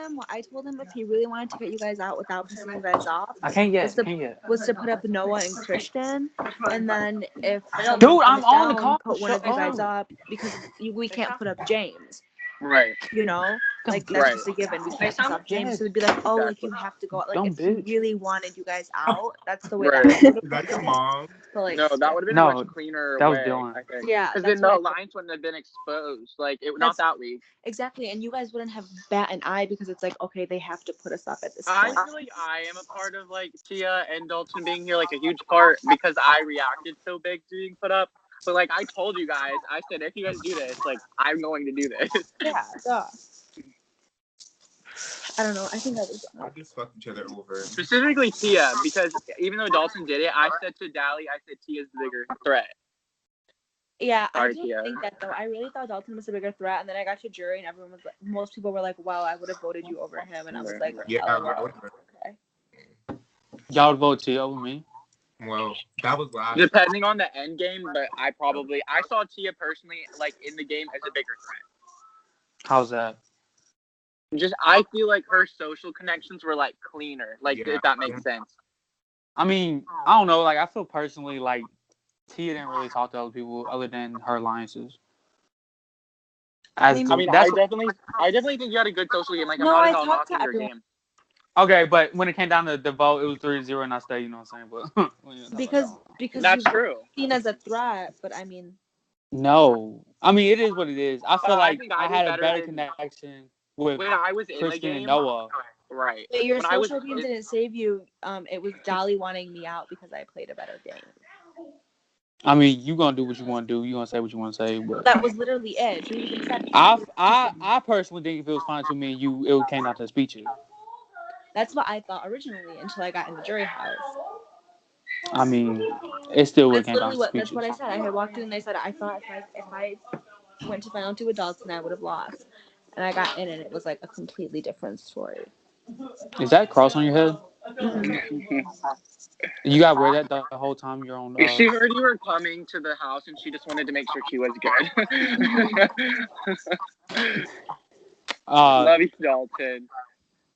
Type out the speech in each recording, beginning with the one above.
what I told him if he really wanted to get you guys out without pissing you guys off, I can't yet. Was to put up Noah and Christian, and then if Dude, I'm on the call. put one of you guys up because we can't put up James. Right. You know, like that's just a given. We can't piss off James, so it'd be like, oh, like you have to go. Like if he really wanted you guys out, that's the way that would have. Is that your mom? But, like, no, that would have been a much cleaner that was way, Dylan. I think. Yeah, because then the alliance wouldn't have been exposed. Like not that week. Exactly, and you guys wouldn't have bat an eye because it's like, okay, they have to put us up at this point. I feel like I am a part of like Tia and Dalton being here, like a huge part because I reacted so big to being put up. But like I told you guys, I said if you guys do this, like I'm going to do this. Yeah, duh. I don't know. I think I just fucked each other over. Specifically Tia, because even though Dalton did it, I said to Dally, I said Tia's the bigger threat. Yeah, I didn't think that though. I really thought Dalton was a bigger threat, and then I got to jury, and everyone was like, most people were like, "Wow, I would have voted you over him," and I was like, "Yeah, I would have." Okay. Y'all would vote Tia over me? Well, that was last. Depending on the end game, but I saw Tia personally like in the game as a bigger threat. How's that? Just I feel like her social connections were like cleaner, like if that makes sense. I mean, I don't know. Like I feel personally like Tia didn't really talk to other people other than her alliances. I definitely think you had a good social game. Like I'm not at all knocking your game. Okay, but when it came down to the vote, it was 3-0 and I stayed. You know what I'm saying? But because that's true. Seen as a threat, but I mean. No, I mean it is what it is. I feel like I had a better connection with when I was in Christian the game, and Noah. Right. But your social game didn't save you. It was Dolly wanting me out because I played a better game. I mean, you gonna do what you want to do. You gonna say what you want to say. But that was literally it. He even said. I personally think if it was fine to me and you, it came out to speeches. That's what I thought originally until I got in the jury house. I mean, it still would came down to speeches. That's what I said. I had walked in and I said I thought if I went to final two adults and I would have lost. And I got in and it was like a completely different story. Is that cross on your head? You got to wear that the whole time you're on. She heard you were coming to the house and she just wanted to make sure she was good. Love you, Dalton.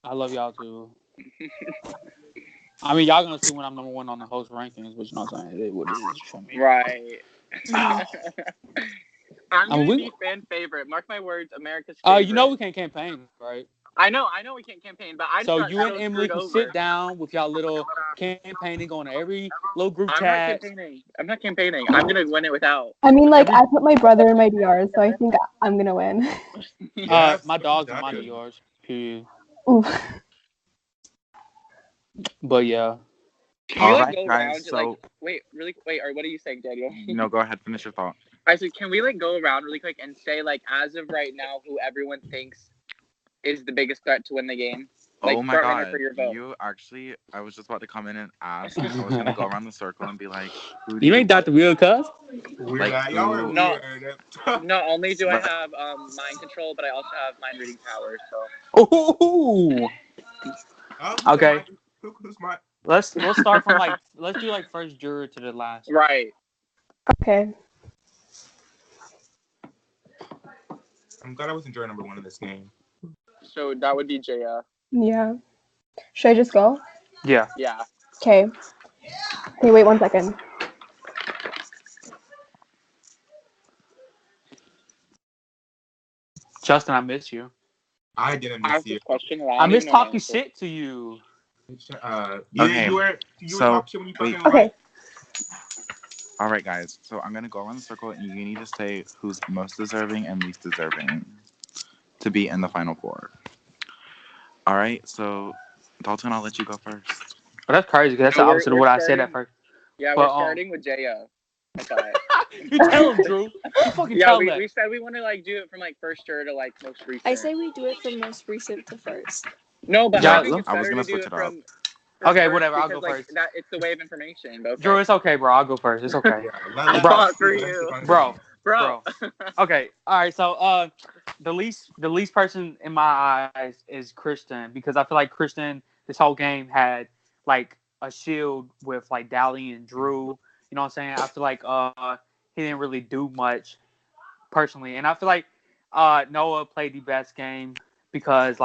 I love y'all too. I mean, y'all gonna see when I'm number one on the host rankings, but you know what I'm saying? It what it is for me. Right. I'm gonna be fan favorite. Mark my words, America's favorite. You know we can't campaign, right? I know we can't campaign, but I so you and Emily can sit down with y'all little campaigning, going to every little group chat. I'm not campaigning. I'm gonna win it without. I mean, like I put my brother in my DRs, so I think I'm gonna win. My dog's in my DRs. Period. Oof. But yeah. All right, guys. So wait. Or what are you saying, Daniel? No, go ahead. Finish your thought. I said, can we go around really quick and say as of right now, who everyone thinks is the biggest threat to win the game? Oh my god! You actually, I was just about to come in and ask. I was gonna go around the circle and be like, "Who do you ain't Dr. Real, cuz?" Not only do I have mind control, but I also have mind reading powers. So. Ooh. Okay. Let's start from let's do first juror to the last. Right. Okay. I'm glad I wasn't juror number one in this game. So that would be Jaya. Yeah. Should I just go? Yeah. Yeah. Okay. Hey, wait 1 second. Justin, I miss you. I didn't miss you. I miss talking shit to you. Okay. You were talking shit when you fucking okay. All right, guys. So I'm gonna go around the circle, and you need to say who's most deserving and least deserving to be in the final four. All right. So Dalton, I'll let you go first. Well, that's crazy because that's the opposite of what I said at first. Yeah, we're starting with Jaya. You tell him, Drew. You fucking tell him. We said we want to do it from first juror to most recent. I say we do it from most recent to first. No, but I think it's better to do it from. Okay, whatever. I'll go first. It's the way of information. Okay. Drew, it's okay, bro. I'll go first. It's okay. Bro. Okay. All right. So, the least person in my eyes is Kristen because I feel like Kristen this whole game had a shield with Dally and Drew. You know what I'm saying? I feel like he didn't really do much personally, and I feel like Noah played the best game because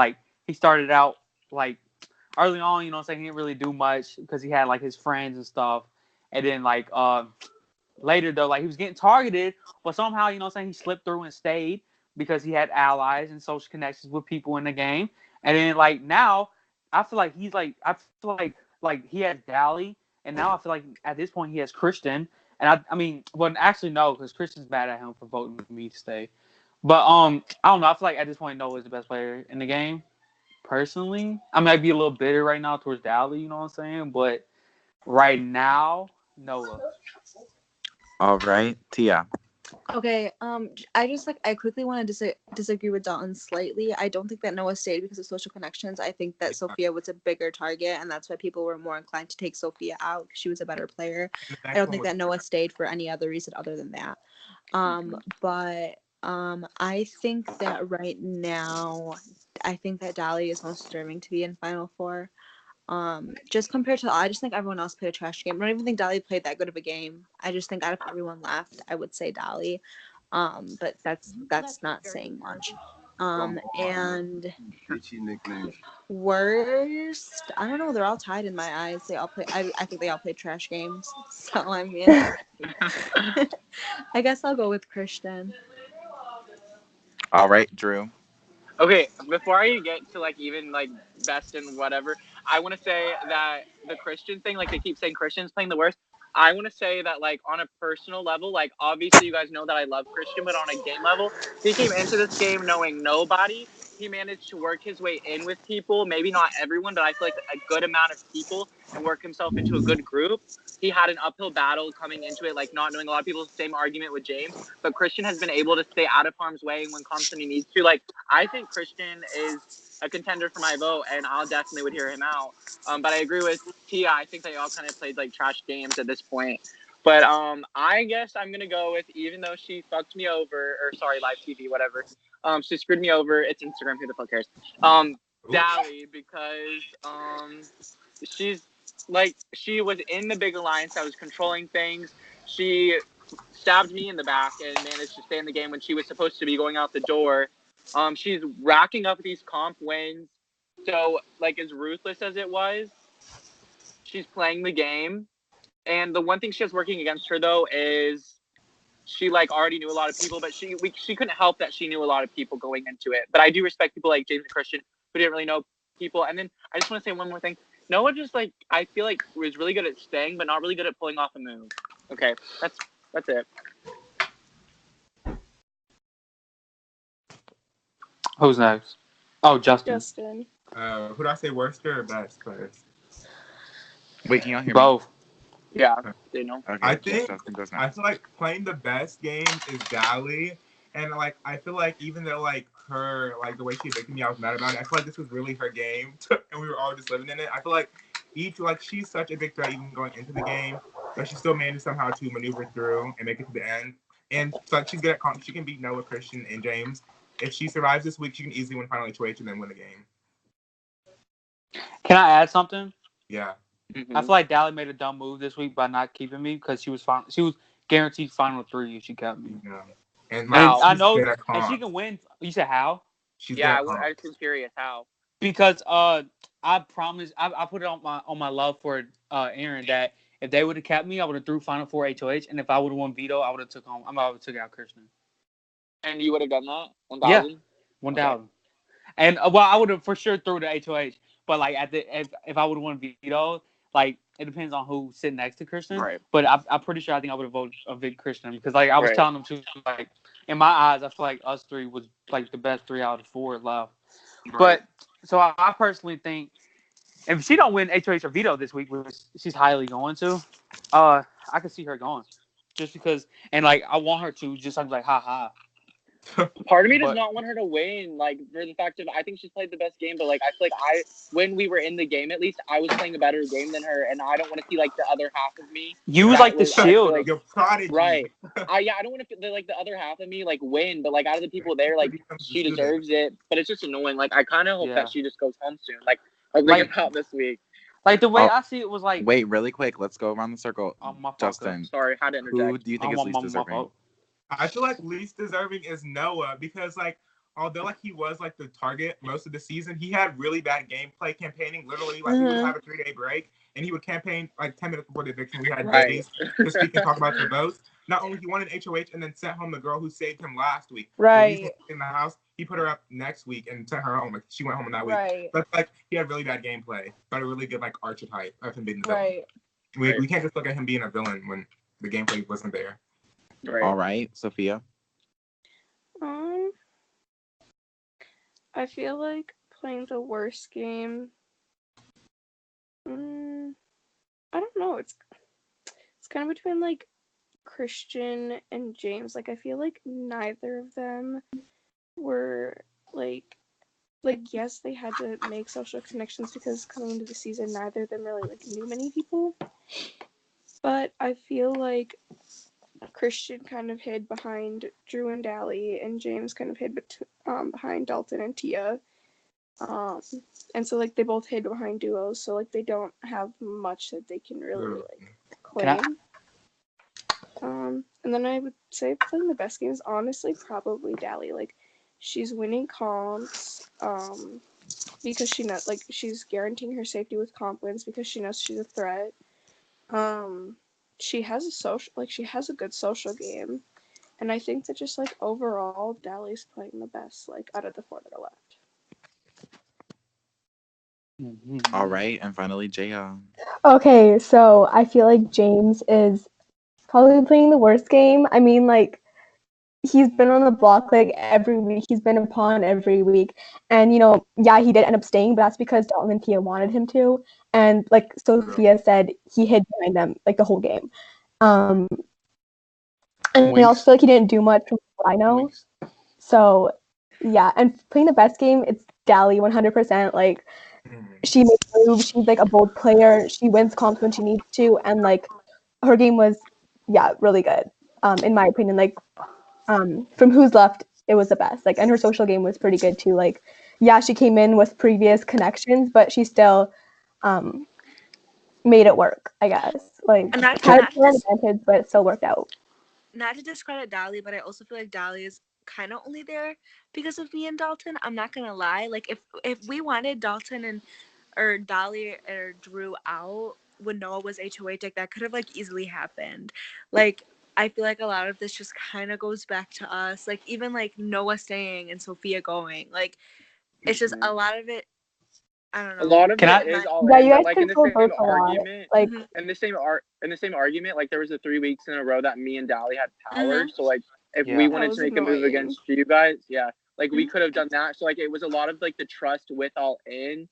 he he started out like early on, you know what I'm saying, he didn't really do much because he had like his friends and stuff. And then like later though, like he was getting targeted, but somehow, you know what I'm saying, he slipped through and stayed because he had allies and social connections with people in the game. And then like now, I feel like he has Dally, and now I feel like at this point he has Christian. And I mean, well, actually no, because Christian's mad at him for voting for me to stay. But I don't know. I feel like at this point Noah is the best player in the game. Personally, I might be a little bitter right now towards Dally, you know what I'm saying? But right now, Noah. All right, Tia. Okay, I quickly want to disagree with Dalton slightly. I don't think that Noah stayed because of social connections. I think that Sophia was a bigger target, and that's why people were more inclined to take Sophia out because she was a better player. I don't think that Noah stayed for any other reason other than that. But I think that right now, I think that Dali is most deserving to be in Final Four. Just compared to, I just think everyone else played a trash game. I don't even think Dali played that good of a game. I just think out of everyone left, I would say Dali. But that's not saying much. And worst, I don't know. They're all tied in my eyes. They all play. I think they all played trash games. So I mean, I guess I'll go with Christian. All right, Drew. Okay, before I get to like even like best and whatever, I want to say that the Christian thing, like they keep saying Christian's playing the worst. I want to say that like on a personal level, like obviously you guys know that I love Christian, but on a game level, he came into this game knowing nobody. He managed to work his way in with people, maybe not everyone, but I feel like a good amount of people, and work himself into a good group. He had an uphill battle coming into it, like not knowing a lot of people. Same argument with James, but Christian has been able to stay out of harm's way when constantly needs to. Like I think Christian is a contender for my vote, and I'll definitely would hear him out. But I agree with Tia. I think they all kind of played like trash games at this point. But I guess I'm gonna go with, even though she fucked me over, or sorry, live TV, whatever. She screwed me over. It's Instagram. Who the fuck cares? Dally, because she's like, she was in the big alliance that was controlling things. She stabbed me in the back and managed to stay in the game when she was supposed to be going out the door. She's racking up these comp wins. So, like, as ruthless as it was, she's playing the game. And the one thing she has working against her, though, is she, like, already knew a lot of people, but she couldn't help that she knew a lot of people going into it. But I do respect people like James and Christian who didn't really know people. And then I just want to say one more thing. Noah just, like, I feel like was really good at staying, but not really good at pulling off a move. Okay, that's it. Who's next? Oh, Justin. Who do I say worst or best first? Wait, can y'all hear me? Both. Yeah, they know. Okay, I think Justin goes I next. feel like playing the best game is Dally, and like I feel like even though like her like the way she evicted me, I was mad about it. I feel like this was really her game, and we were all just living in it. I feel like she's such a big threat even going into the game, but she still managed somehow to maneuver through and make it to the end. And so like, she's good at she can beat Noah, Christian, and James. If she survives this week, she can easily win final HOH and then win the game. Can I add something? Yeah. Mm-hmm. I feel like Dally made a dumb move this week by not keeping me because she was guaranteed final 3 if she kept me. Yeah. And I she's know, good at and she can win. You said how? She's Yeah, good at I was curious how. Because I promised, I put it on my love for Aaron that if they would have kept me, I would have threw Final Four HOH, and if I would have won veto, I would have took out Kirsten. And you would have done that? 1,000? Yeah, 1,000. Okay. And well, I would have for sure threw the HOH, but like if I would have won veto, like it depends on who's sitting next to Kristen. Right. But I'm pretty sure I think I would have voted a big Kristen because like I was Right. telling them to, like in my eyes, I feel like us three was like the best 3 out of 4 left. Right. But so I personally think if she don't win HOH or veto this week, which she's highly going to, I could see her going just because, and like I want her to just like ha ha. Part of me does not want her to win, like for the fact of I think she's played the best game, but like I feel like when we were in the game, at least I was playing a better game than her, and I don't want to see like the other half of me. You was like the shield, like, your prodigy, right? I don't want to like the other half of me like win, but like out of the people there, like she deserves it. But it's just annoying. Like I kind of hope that she just goes home soon. Like I was thinking about this week. Like the way I see it was like. Wait, really quick. Let's go around the circle. Justin, sorry, had to interject. Who do you think is least deserving? I feel like least deserving is Noah because like although like he was like the target most of the season, he had really bad gameplay campaigning. Literally, like we would have a 3-day break, and he would campaign like 10 minutes before the eviction. We had days to speak and talk about the votes. Not only he won an HOH and then sent home the girl who saved him last week. Right. So in the house, he put her up next week and sent her home. Like she went home in that week. Right. But like he had really bad gameplay, but a really good like archetype of him being the villain. Right. We can't just look at him being a villain when the gameplay wasn't there. Right. All right, Sophia. I feel like playing the worst game. I don't know. It's kind of between like Christian and James. Like I feel like neither of them were like yes, they had to make social connections because coming into the season, neither of them really like knew many people. But I feel like Christian kind of hid behind Drew and Dally, and James kind of hid behind Dalton and Tia. And so like they both hid behind duos, so like they don't have much that they can really like claim. And then I would say playing the best games, honestly, probably Dally. Like she's winning comps, because she knows like she's guaranteeing her safety with comp wins because she knows she's a threat. She has a good social game, and I think that just like overall, Dally's playing the best like out of the four that are left. All right, and finally, Jaya. Okay, so I feel like James is probably playing the worst game. I mean, like, he's been on the block like every week. He's been a pawn every week. And, he did end up staying, but that's because Dalton and Tia wanted him to. And like Sophia said, he hid behind them like the whole game. And I also feel like he didn't do much from what I know. So, yeah. And playing the best game, it's Dally 100%. Like, she makes moves. She's like a bold player. She wins comps when she needs to. And like, her game was, really good. In my opinion, like, from who's left, it was the best. Like, and her social game was pretty good too. Like, she came in with previous connections, but she still made it work, I guess. Like, had an advantage, but it still worked out. Not to discredit Dally, but I also feel like Dally is kind of only there because of me and Dalton. I'm not gonna lie. Like, if we wanted Dalton or Dally or Drew out when Noah was HOH, like that could have like easily happened. Like, I feel like a lot of this just kind of goes back to us. Like, even like Noah staying and Sophia going. Like, it's just a lot of it. I don't know. A lot of it is all in, but like in the same argument, like in the same argument, like there was the 3 weeks in a row that me and Dally had power. So like if we wanted to make a move against you guys, like we could have done that. So like it was a lot of like the trust with all in.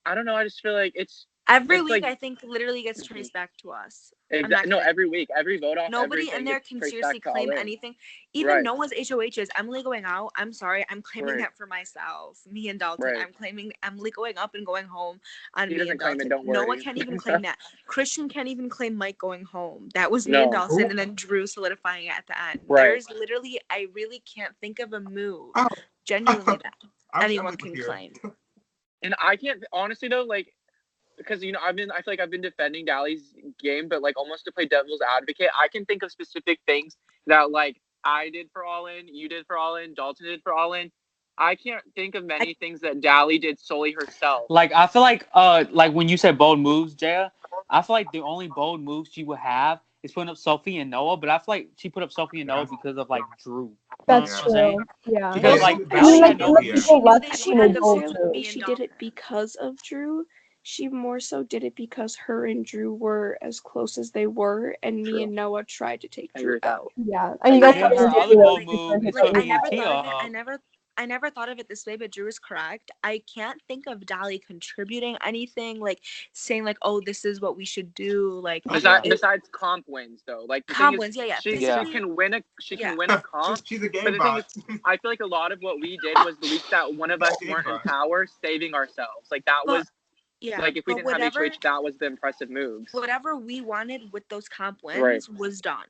I don't know. I just feel like it's every week. Like, I think literally gets traced back to us. Exactly. No, every week, every vote off. Nobody in there can seriously claim anything. Even Noah's HOHs. Emily going out. I'm sorry. I'm claiming that for myself. Me and Dalton. I'm claiming Emily going up and going home on me and Dalton. Noah can't even claim that. Christian can't even claim Mike going home. That was me and Dalton, and then Drew solidifying it at the end. There's literally, I really can't think of a move. Genuinely, that anyone can claim. And I can't honestly though, like. Because I feel like I've been defending Dally's game, but like almost to play devil's advocate, I can think of specific things that like I did for All In, you did for All In, Dalton did for All In. I can't think of many things that Dally did solely herself. Like I feel like when you said bold moves, Jaya, I feel like the only bold moves she would have is putting up Sophie and Noah, but I feel like she put up Sophie and Noah because of like Drew. That's true. Yeah. Because like Dally had no. She did it because of Drew. She more so did it because her and Drew were as close as they were, and me and Noah tried to take Drew out. Yeah, and you guys her other bold move is putting I never thought of it this way, but Drew is correct. I can't think of Dally contributing anything, like saying like, "Oh, this is what we should do." Like besides comp wins, though, like the comp wins, She can win a comp. She's a game but the thing is, I feel like a lot of what we did was the week that one of us weren't in power, saving ourselves. Like that was. Yeah, like if we didn't have HOH, that was the impressive moves. Whatever we wanted with those comp wins was done.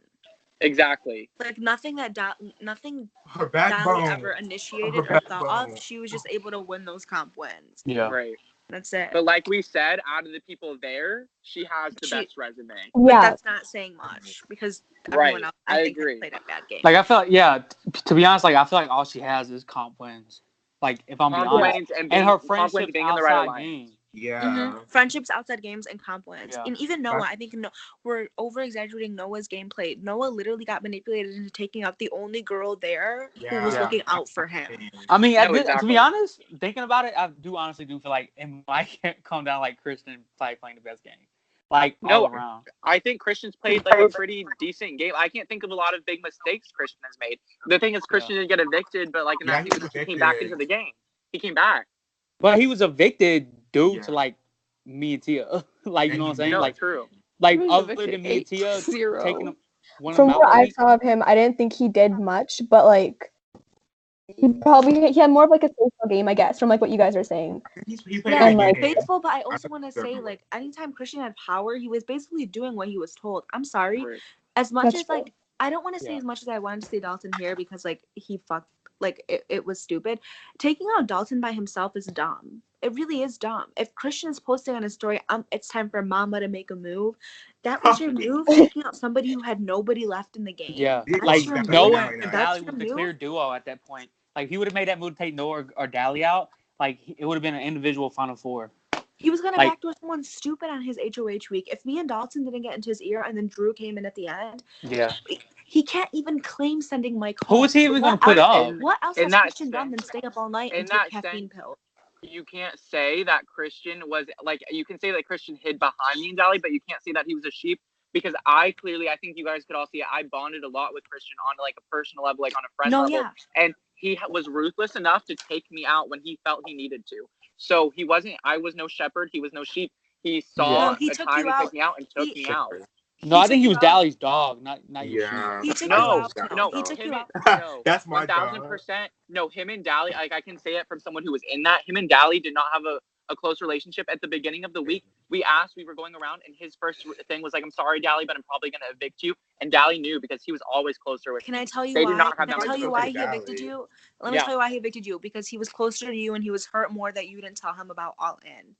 Exactly. Like nothing that Dally ever initiated or thought of. She was just able to win those comp wins. Yeah. Right. That's it. But like we said, out of the people there, she has the best resume. But Yeah. that's not saying much because everyone else, I think, agree. played a bad game. Like I feel like, yeah. To be honest, like I feel like all she has is comp wins. Like if I'm being Comp honest, wins and her comp wins friendships being in the right outside alliance. games. Yeah. Friendships outside games and comp wins. Yeah. And even Noah, I think we're over exaggerating Noah's gameplay. Noah literally got manipulated into taking out the only girl there who was Yeah. looking out for him. I mean, to exactly. be honest, thinking about it, I do honestly feel like it might come down like Kristen probably playing the best game, like all around. I think Christian's played like a pretty decent game. I can't think of a lot of big mistakes Christian has made. The thing is, Christian didn't get evicted, but like in that season, he came back into the game. He came back. But he was evicted due to like me and Tia. Like, you know what I'm saying? No, like, true. like He was other evicted than me and Tia 8-0. taking one From of them what out. I saw of him, I didn't think he did much, but like he had more of like a social game, I guess, from like what you guys are saying. He Yeah, And, like, faithful, but I also want to say, like, anytime Christian had power, he was basically doing what he was told. I'm sorry. Right. As much That's as, true. like, I don't want to say as much as I wanted to say Dalton here because, like, he fucked, like, it was stupid. Taking out Dalton by himself is dumb. It really is dumb. If Christian is posting on his story, it's time for mama to make a move. That was your move, taking out somebody who had nobody left in the game. Yeah, That's like your Noah move. and That's Dally your was the move. clear duo at that point. Like, if he would have made that move to take Noah or Dally out, like, it would have been an individual Final Four. He was gonna Like- backdoor someone stupid on his HOH week. If me and Dalton didn't get into his ear and then Drew came in at the end, Yeah. he can't even claim sending Mike Who home. was he even going to What put else- up? What else In has that Christian done than sense- stay up all night in and take that caffeine sense- pills? You can't say that Christian was like, you can say that Christian hid behind me and Dally, but you can't say that he was a sheep because I think you guys could all see it. I bonded a lot with Christian on like a personal level, like on a friend level. Yeah. And he was ruthless enough to take me out when he felt he needed to. So I was no shepherd. He was no sheep. He saw No, he a took time you to out. take me out and took me out. No, I think he took was you out. Dally's dog, not your Yeah. He took No, you out. no, He took him you out. No, That's my dog. 1000%. No, him and Dally, like I can say it from someone who was in that. Him and Dally did not have a close relationship at the beginning of the week. We were going around, and his first thing was like, "I'm sorry, Dally, but I'm probably going to evict you." And Dally knew because he was always closer with. Can I tell you They why? did not have Can I that tell much you of why a he evicted Dally. you? Let me tell you why he evicted you. Because he was closer to you and he was hurt more that you didn't tell him about All In.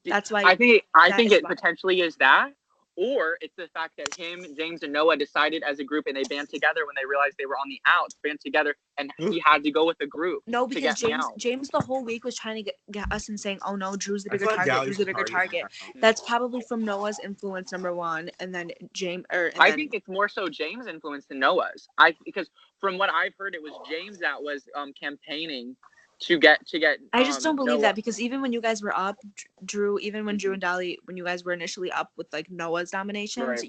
That's why. I think is it why. potentially is that, or it's the fact that him, James, and Noah decided as a group and they band together when they realized they were on the outs, band together, and he had to go with the group. No, to because get me out. James the whole week was trying to get us and saying, "Oh no, Drew's the bigger I feel like target. Dally's Drew's the bigger target. target." That's probably from Noah's influence, number one, and then I think it's more so James' influence than Noah's. Because from what I've heard, it was James that was campaigning to get. I just don't believe Noah. that because even when you guys were up, Drew, even when Drew and Dally, when you guys were initially up with like Noah's nominations, Right.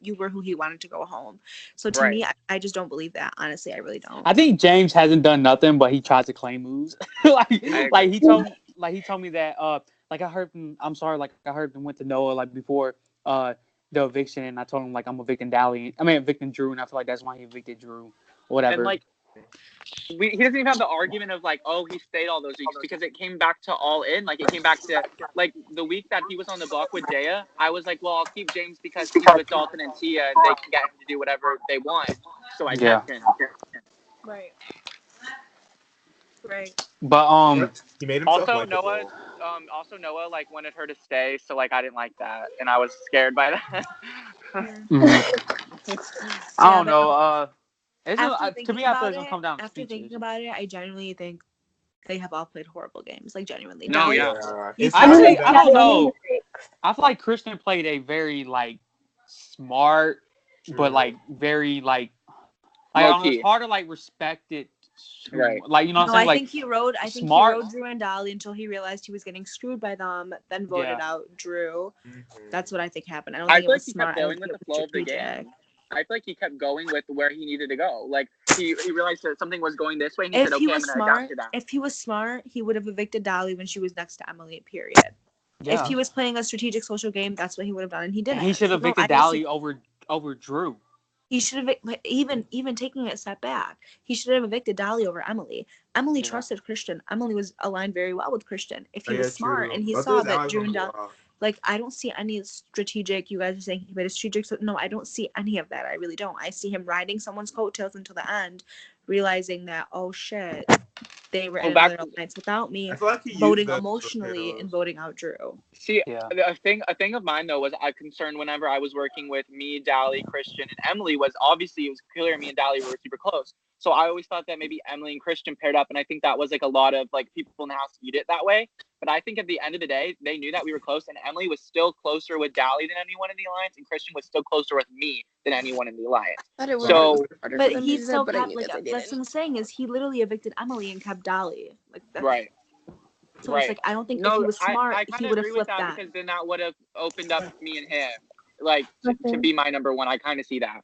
you were who he wanted to go home. So to Right. me, I just don't believe that. Honestly, I really don't. I think James hasn't done nothing, but he tries to claim moves. like he told me that I heard him. I'm sorry, like I heard him went to Noah like before the eviction, and I told him like I'm evicting Drew, and I feel like that's why he evicted Drew, or whatever. And like he doesn't even have the argument of like, oh, he stayed all those weeks because it came back to All In. Like it came back to like the week that he was on the block with Dea. I was like, well, I'll keep James because he's with Dalton and Tia, and they can get him to do whatever they want. So I kept him. Right. Right. But he made himself Also, likable. Noah like wanted her to stay, so like I didn't like that, and I was scared by that. I don't know. To me, I feel it's gonna come down to After speeches. thinking about it, I genuinely think they have all played horrible games. Like genuinely. No, Dally- yeah. It's I probably think- I don't better. know. I feel like Christian played a very like smart, but like very like I don't know. It's hard to like respect it. Right. Like you know what No, I'm saying? I Like think he rode smart. Drew and Dally until he realized he was getting screwed by them. Then voted out Drew. That's what I think happened. I don't think feel it was like he smart. kept going with the flow of the game. I feel like he kept going with where he needed to go. Like he realized that something was going this way, and he said, "Okay, I'm gonna adapt to that." If he was smart, he would have evicted Dally when she was next to Emily. Period. Yeah. If he was playing a strategic social game, that's what he would have done, and he didn't. And he should have evicted Dally over Drew. He should have even taking it a step back. He should have evicted Dally over Emily. Emily trusted Christian. Emily was aligned very well with Christian. If he was smart and he saw that Drew and Dally, like I don't see any strategic. You guys are saying he made a strategic. No, I don't see any of that. I really don't. I see him riding someone's coattails until the end, realizing that oh shit, they were Oh, in back- other alliance without me, I feel like he used voting the emotionally pills. and voting out Drew. See, Yeah. a thing of mine though was I concerned whenever I was working with me, Dally, Christian, and Emily was obviously it was clear me and Dally were super close. So I always thought that maybe Emily and Christian paired up, and I think that was like a lot of like people in the house viewed it that way. But I think at the end of the day, they knew that we were close, and Emily was still closer with Dally than anyone in the alliance, and Christian was still closer with me than anyone in the alliance. I thought it would So- be harder for But them he to do still that, but I kept knew like that they that's what didn't. I'm saying is he literally evicted Emily and kept Dolly. Like that's, Right. So Right. it's like I don't think if No, he was smart, I he kind of would have agree with flipped that that. because then that would have opened up me and him, like to be my number one. I kind of see that.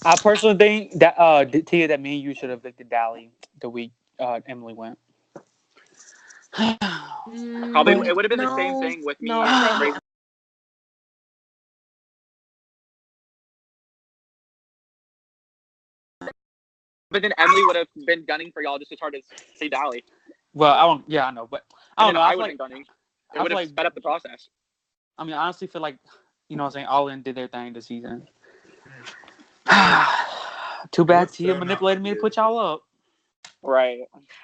I personally think that Tia, that me and you should have evicted Dally the week Emily went. Probably it would have been the same thing with me. No, 'cause I hate But then Emily would have been gunning for y'all just as hard as say Dally. Well, I don't. Yeah, I know, but I don't And know. then I I feel would like have been gunning. It I would feel have like- sped up the process. I mean, I honestly feel like you know what I'm saying. All in did their thing this season. Too bad What's Tia so manipulated me to not put y'all up. Right.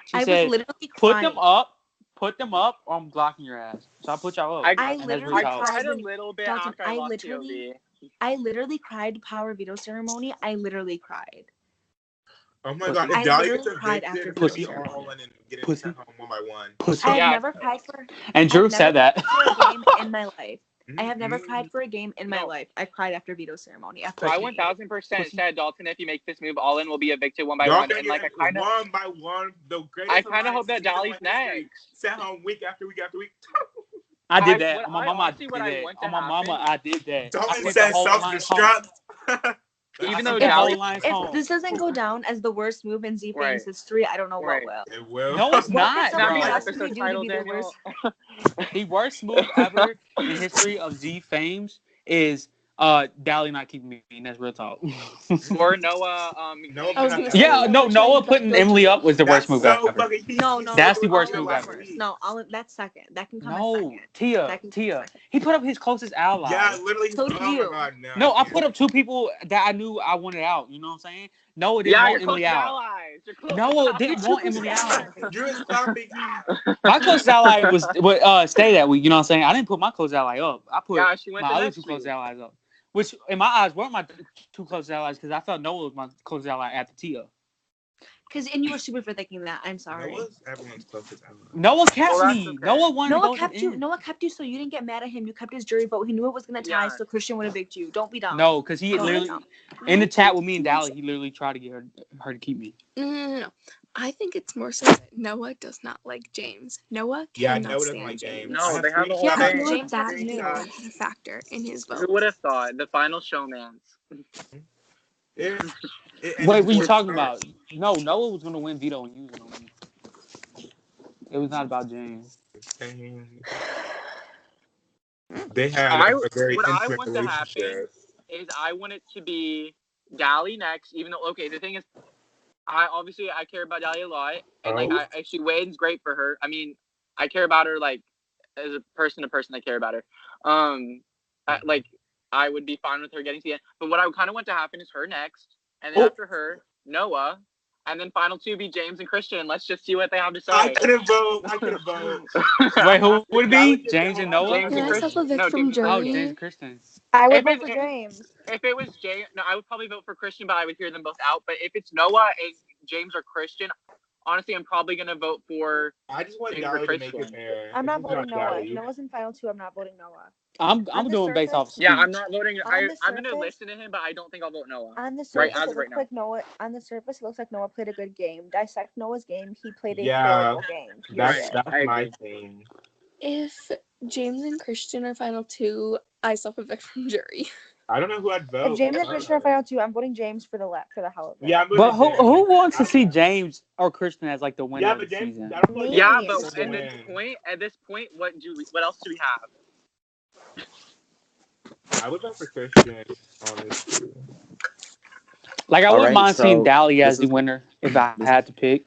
She I said, was literally "Put crying. them up, or I'm blocking your ass." So I put y'all up. I and that's literally really I how- cried a when- little bit Dalton, after I lost POV. I literally cried power veto ceremony. I literally cried. Oh my Pussy. god, if I Dally literally gets cried evicted, after we're gonna Pussy. be all in and getting Pussy. sent home one by one. Pussy. I have Yeah. never cried for And Drew I've said never that. cried for a game in my life. I have never Mhm. cried for a game in my No. life. I cried after veto ceremony. After I a game. 1000% Pussy. said Dalton, if you make this move, all in will be evicted one by Y'all one. gonna And like I get kind of, one by one. The greatest I kind of alliance hope that season Dolly's in history. next. Sent home week after week after week. I did that. What On my I mama, I honestly- did what I that. want to On my mama, happen- I did that. I Dalton put the said whole self alliance home. destruct. Even I though put the whole Dally- alliance If home. this doesn't go down as the worst move in Z Right. Fame's history, I don't know Right. what will. It will. No, it's What not, can It's not someone be an bro. possibly episode do to title, be the Daniel. worst? The worst move ever in history of Z Fames is Dally not keeping me, and that's real talk. Or Noah. Noah I was put gonna out- say, Yeah, no, Noah Noah trying to putting build Emily you. up was the worst That's move so ever. fucking. No, That's the all worst in move was ever. worse. No, all in, that's second. That can come as No, second. Tia, That can come Tia. second. He put up his closest ally. Yeah, literally. So did oh you. my god, no. No, I can't. put up two people that I knew I wanted out. You know what I'm saying? Noah didn't Yeah, want you're close Emily out. allies. You're close Noah allies. didn't want Emily out. Drew is stopping. My closest ally was stay that week. You know what I'm saying? I didn't put my closest ally up. I put Yeah, she went my the other next two closest week. allies up, which in my eyes weren't my two closest allies because I felt Noah was my closest ally after Tia. And you were stupid for thinking that. I'm sorry. Noah's everyone's closest ally. Noah kept Well, that's me. okay. Noah wanted to Noah go to kept the you. end. Noah kept you, so you didn't get mad at him. You kept his jury vote. He knew it was gonna tie, Yeah. so Christian would evict you. Don't be dumb. No, because he Don't be literally dumb. in the chat with me and Dally, he literally tried to get her to keep me. No. I think it's more so that Noah does not like James. Noah Yeah, cannot Noah doesn't stand like James. No, I have they have a whole Yeah, I thing. feel like James that doesn't really know. had a factor in his vote. Who would have thought the final showmance? And Wait, what you it's talking smart. about? No, Noah was gonna win veto and you was gonna win. It was not about James. They had a very What I intimate want to happen relationship. is I want it to be Dally next. Even though, okay, the thing is, I care about Dally a lot, and like Oh. she wins great for her. I mean, I care about her like as a person to person. I care about her. I would be fine with her getting to the end. But what I kind of want to happen is her next, and then after her, Noah, and then final two be James and Christian. Let's just see what they have to say. I couldn't vote. Wait, who would it That be? would just James go and on. Noah? James Can and I Christian. self-evict No, from James- Oh, jury? James and Kristen. I would If vote it- for if- James. If it was James, no, I would probably vote for Christian, but I would hear them both out. But if it's Noah and James or Christian, honestly, I'm probably gonna vote for. I just want James Dally or to make it Christian. fair. I'm not It's voting Noah. Dally. If Noah's in final two, I'm not voting Noah. I'm On the doing based off surface- speech. Yeah, I'm not voting. On the I'm gonna surface- listen to him, but I don't think I'll vote Noah. On the Right, surface, as it of right looks now. like Noah. On the surface, it looks like Noah played a good game. Dissect Noah's game. He played a Yeah, horrible game. That's Right. I my agree. thing. If James and Christian are final two, I self-evict from jury. I don't know who I'd vote. If James and Christian are final two, I'm voting James for the hell of it. Yeah, I'm But voting James. who wants to see James or Christian as like the winner Yeah, of but the James. season? I don't feel like Me? Yeah, Yeah, but James at will this win. point, what else do we have? I would vote for Christian, honestly. Like I All wouldn't right, mind seeing so Dally as this the is- winner if I had to pick.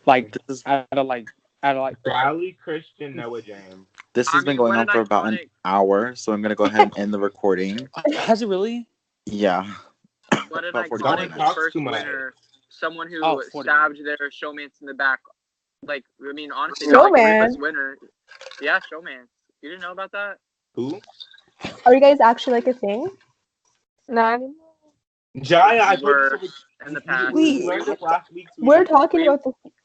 Like This is out of like Dally, Christian, Noah, James. this I has been mean, going what on an for about an iconic- hour, so I'm gonna go ahead and end the recording. has it really? Yeah. What an About 40 iconic minutes. Talks first too much. winner someone who 40. stabbed their showmance in the back. Like, I mean, honestly, not like a ruthless winner. Yeah, showmance. You didn't know about that? Who? Are you guys actually like a thing? Not anymore. Jaya, I told Were you in the past. we learned this last week. So We're talking about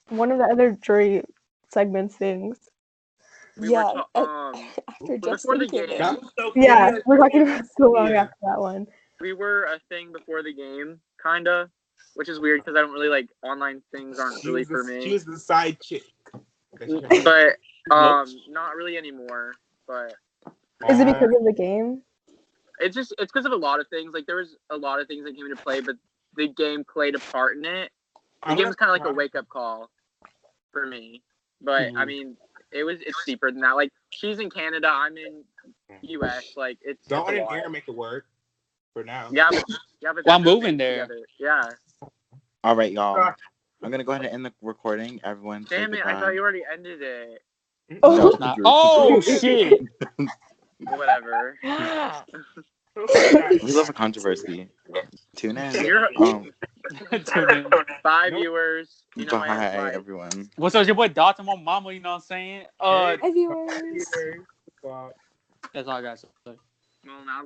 one of the other jury segments things. We Yeah, were after before Justin the came game. that was so Yeah, funny. we're talking about so long Yeah. after that one. We were a thing before the game, kinda, which is weird because I don't really like online things. Aren't really for She me. was the side chick. But not really anymore. But Is it because of the game? it's because of a lot of things. Like there was a lot of things that came into play, but the game played a part in it. The game was kind of like a wake up call for me. But I mean, it's deeper than that. Like she's in Canada, I'm in US. Like it's Don't let a an lot. error make it work for now. Yeah, but Well, I'm moving there. together. Yeah. All right, y'all. I'm gonna go ahead and end the recording. Everyone, say Damn it! goodbye. I thought you already ended it. Oh. No, It's not. Oh shit! Whatever. We love a controversy. Tune in. You're Tune in. 5 viewers. You know Bye, I am right. everyone. What's up, it's your boy Dalton, my mama? You know what I'm saying? Hi, viewers. That's all I got to say. Well, now